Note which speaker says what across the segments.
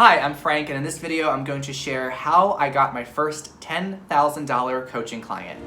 Speaker 1: Hi, I'm Frank, and in this video I'm going to share how I got my first $10,000 coaching client.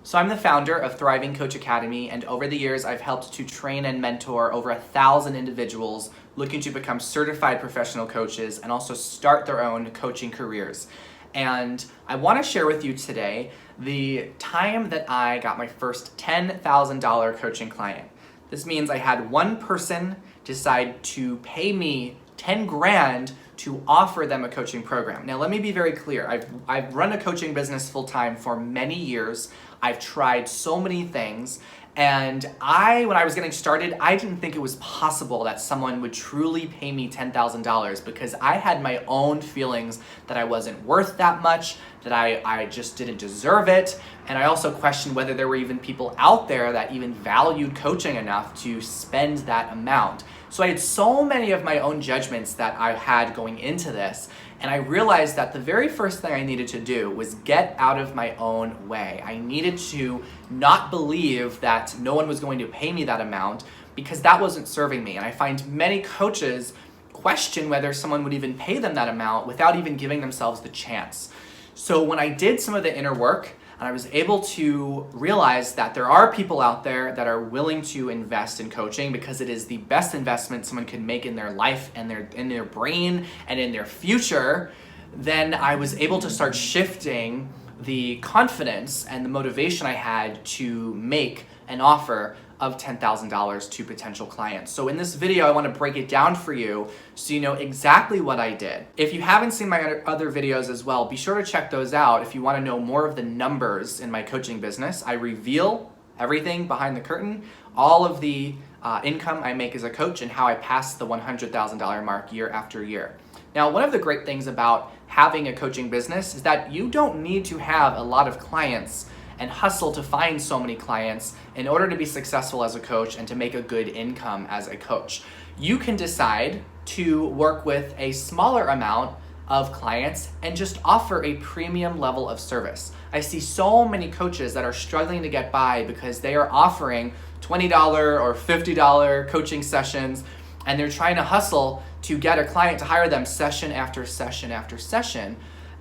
Speaker 1: So I'm the founder of Thriving Coach Academy, and over the years I've helped to train and mentor over 1,000 individuals looking to become certified professional coaches and also start their own coaching careers. And I want to share with you today the time that I got my first $10,000 coaching client. This means I had one person decide to pay me 10 grand to offer them a coaching program. Now let me be very clear. I've run a coaching business full time for many years. I've tried so many things, and when I was getting started, I didn't think it was possible that someone would truly pay me $10,000 because I had my own feelings that I wasn't worth that much, that I just didn't deserve it, and I also questioned whether there were even people out there that even valued coaching enough to spend that amount. So I had so many of my own judgments that I had going into this, and I realized that the very first thing I needed to do was get out of my own way. I needed to not believe that no one was going to pay me that amount because that wasn't serving me. And I find many coaches question whether someone would even pay them that amount without even giving themselves the chance. So when I did some of the inner work, and I was able to realize that there are people out there that are willing to invest in coaching because it is the best investment someone can make in their life and in their brain and in their future, then I was able to start shifting the confidence and the motivation I had to make an offer of $10,000 to potential clients. So in this video, I want to break it down for you so you know exactly what I did. If you haven't seen my other videos as well, be sure to check those out if you want to know more of the numbers in my coaching business. I reveal everything behind the curtain, all of the income I make as a coach and how I pass the $100,000 mark year after year. Now, one of the great things about having a coaching business is that you don't need to have a lot of clients and hustle to find so many clients in order to be successful as a coach and to make a good income as a coach. You can decide to work with a smaller amount of clients and just offer a premium level of service. I see so many coaches that are struggling to get by because they are offering $20 or $50 coaching sessions, and they're trying to hustle to get a client to hire them session after session after session.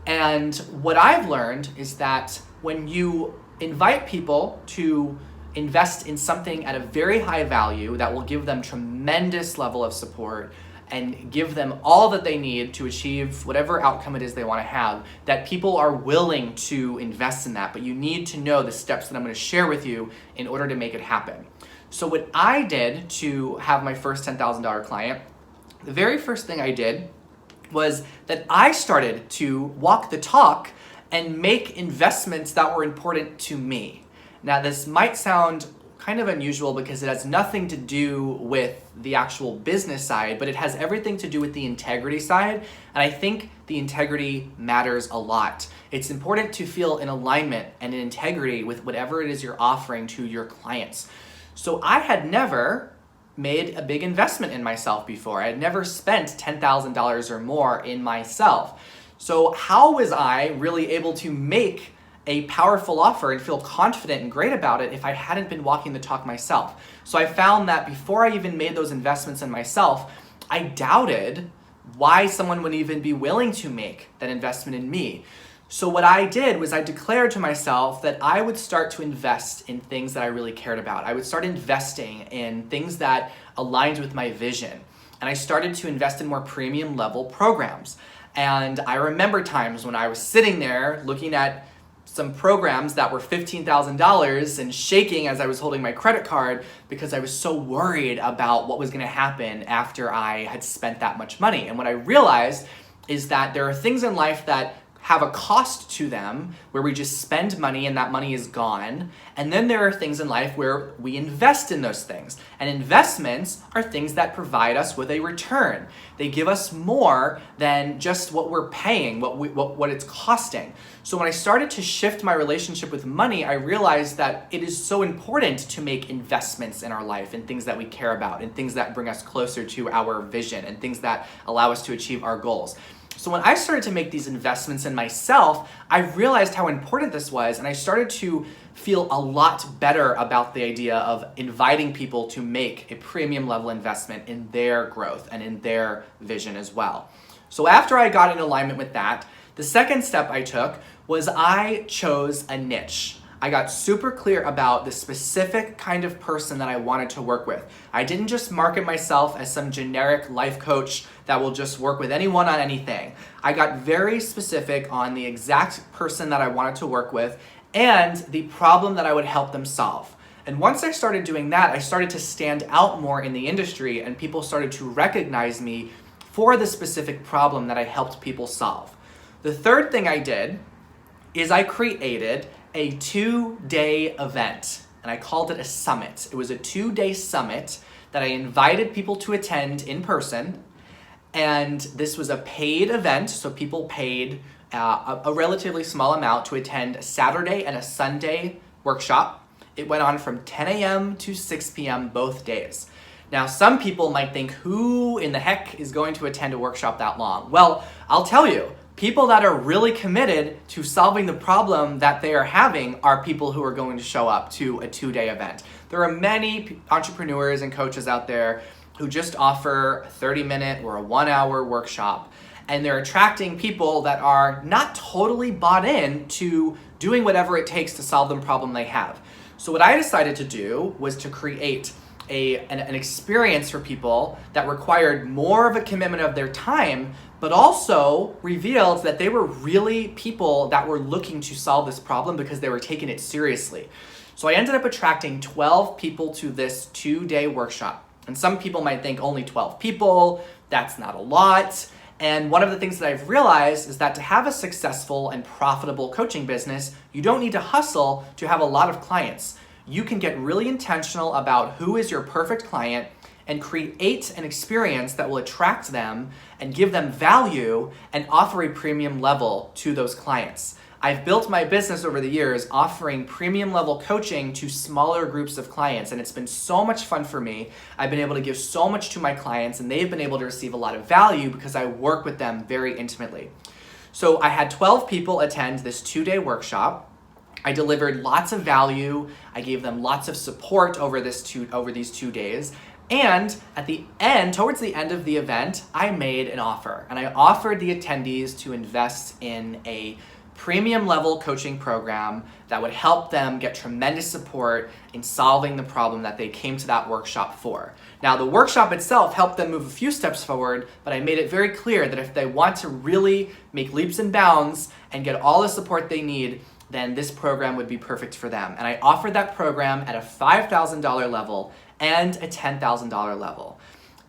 Speaker 1: And what I've learned is that when you invite people to invest in something at a very high value that will give them tremendous level of support and give them all that they need to achieve whatever outcome it is they want to have, that people are willing to invest in that. But you need to know the steps that I'm going to share with you in order to make it happen. So what I did to have my first $10,000 client, the very first thing I did was that I started to walk the talk and make investments that were important to me. Now, this might sound kind of unusual because it has nothing to do with the actual business side, but it has everything to do with the integrity side. And I think the integrity matters a lot. It's important to feel in alignment and in integrity with whatever it is you're offering to your clients. So I had never made a big investment in myself before. I had never spent $10,000 or more in myself. So how was I really able to make a powerful offer and feel confident and great about it if I hadn't been walking the talk myself? So I found that before I even made those investments in myself, I doubted why someone would even be willing to make that investment in me. So what I did was I declared to myself that I would start to invest in things that I really cared about. I would start investing in things that aligned with my vision. And I started to invest in more premium level programs. And I remember times when I was sitting there looking at some programs that were $15,000 and shaking as I was holding my credit card because I was so worried about what was going to happen after I had spent that much money. And what I realized is that there are things in life that have a cost to them where we just spend money and that money is gone. And then there are things in life where we invest in those things. And investments are things that provide us with a return. They give us more than just what we're paying, what it's costing. So when I started to shift my relationship with money, I realized that it is so important to make investments in our life and things that we care about and things that bring us closer to our vision and things that allow us to achieve our goals. So when I started to make these investments in myself, I realized how important this was, and I started to feel a lot better about the idea of inviting people to make a premium level investment in their growth and in their vision as well. So after I got in alignment with that, the second step I took was I chose a niche. I got super clear about the specific kind of person that I wanted to work with. I didn't just market myself as some generic life coach that will just work with anyone on anything. I got very specific on the exact person that I wanted to work with and the problem that I would help them solve. And once I started doing that, I started to stand out more in the industry, and people started to recognize me for the specific problem that I helped people solve. The third thing I did is I created a 2-day event, and I called it a summit. It was a 2-day summit that I invited people to attend in person, and this was a paid event, so people paid a relatively small amount to attend a Saturday and a Sunday workshop. It went on from 10 a.m. to 6 p.m. both days. Now, some people might think, who in the heck is going to attend a workshop that long? Well, I'll tell you, people that are really committed to solving the problem that they are having are people who are going to show up to a 2-day event. There are many entrepreneurs and coaches out there who just offer a 30-minute or a 1-hour workshop, and they're attracting people that are not totally bought in to doing whatever it takes to solve the problem they have. So what I decided to do was to create an experience for people that required more of a commitment of their time, but also revealed that they were really people that were looking to solve this problem because they were taking it seriously. So I ended up attracting 12 people to this 2-day workshop. And some people might think only 12 people, that's not a lot. And one of the things that I've realized is that to have a successful and profitable coaching business, you don't need to hustle to have a lot of clients. You can get really intentional about who is your perfect client and create an experience that will attract them and give them value and offer a premium level to those clients. I've built my business over the years offering premium level coaching to smaller groups of clients, and it's been so much fun for me. I've been able to give so much to my clients, and they've been able to receive a lot of value because I work with them very intimately. So I had 12 people attend this 2-day workshop. I delivered lots of value. I gave them lots of support over these 2 days. And at the end, towards the end of the event, I made an offer. And I offered the attendees to invest in a premium level coaching program that would help them get tremendous support in solving the problem that they came to that workshop for. Now, the workshop itself helped them move a few steps forward, but I made it very clear that if they want to really make leaps and bounds and get all the support they need, then this program would be perfect for them. And I offered that program at a $5,000 level and a $10,000 level.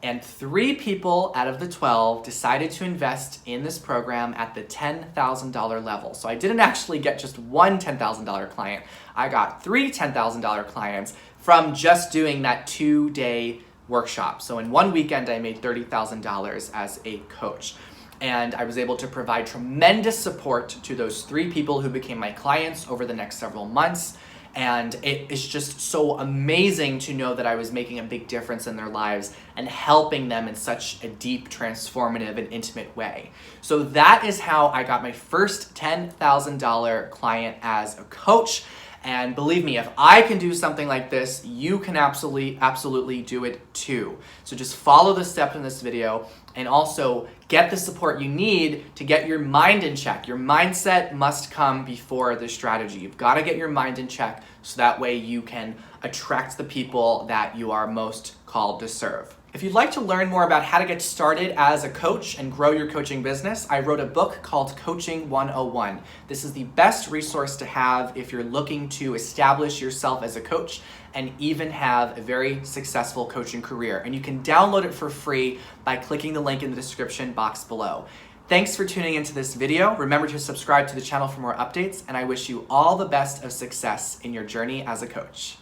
Speaker 1: And 3 people out of the 12 decided to invest in this program at the $10,000 level. So I didn't actually get just one $10,000 client. I got 3 $10,000 clients from just doing that 2-day workshop. So in one weekend, I made $30,000 as a coach. And I was able to provide tremendous support to those 3 people who became my clients over the next several months. And it is just so amazing to know that I was making a big difference in their lives and helping them in such a deep, transformative, and intimate way. So that is how I got my first $10,000 client as a coach. And believe me, if I can do something like this, you can absolutely do it too. So just follow the steps in this video and also get the support you need to get your mind in check. Your mindset must come before the strategy. You've got to get your mind in check so that way you can attract the people that you are most called to serve. If you'd like to learn more about how to get started as a coach and grow your coaching business, I wrote a book called Coaching 101. This is the best resource to have if you're looking to establish yourself as a coach and even have a very successful coaching career. And you can download it for free by clicking the link in the description box below. Thanks for tuning into this video. Remember to subscribe to the channel for more updates, and I wish you all the best of success in your journey as a coach.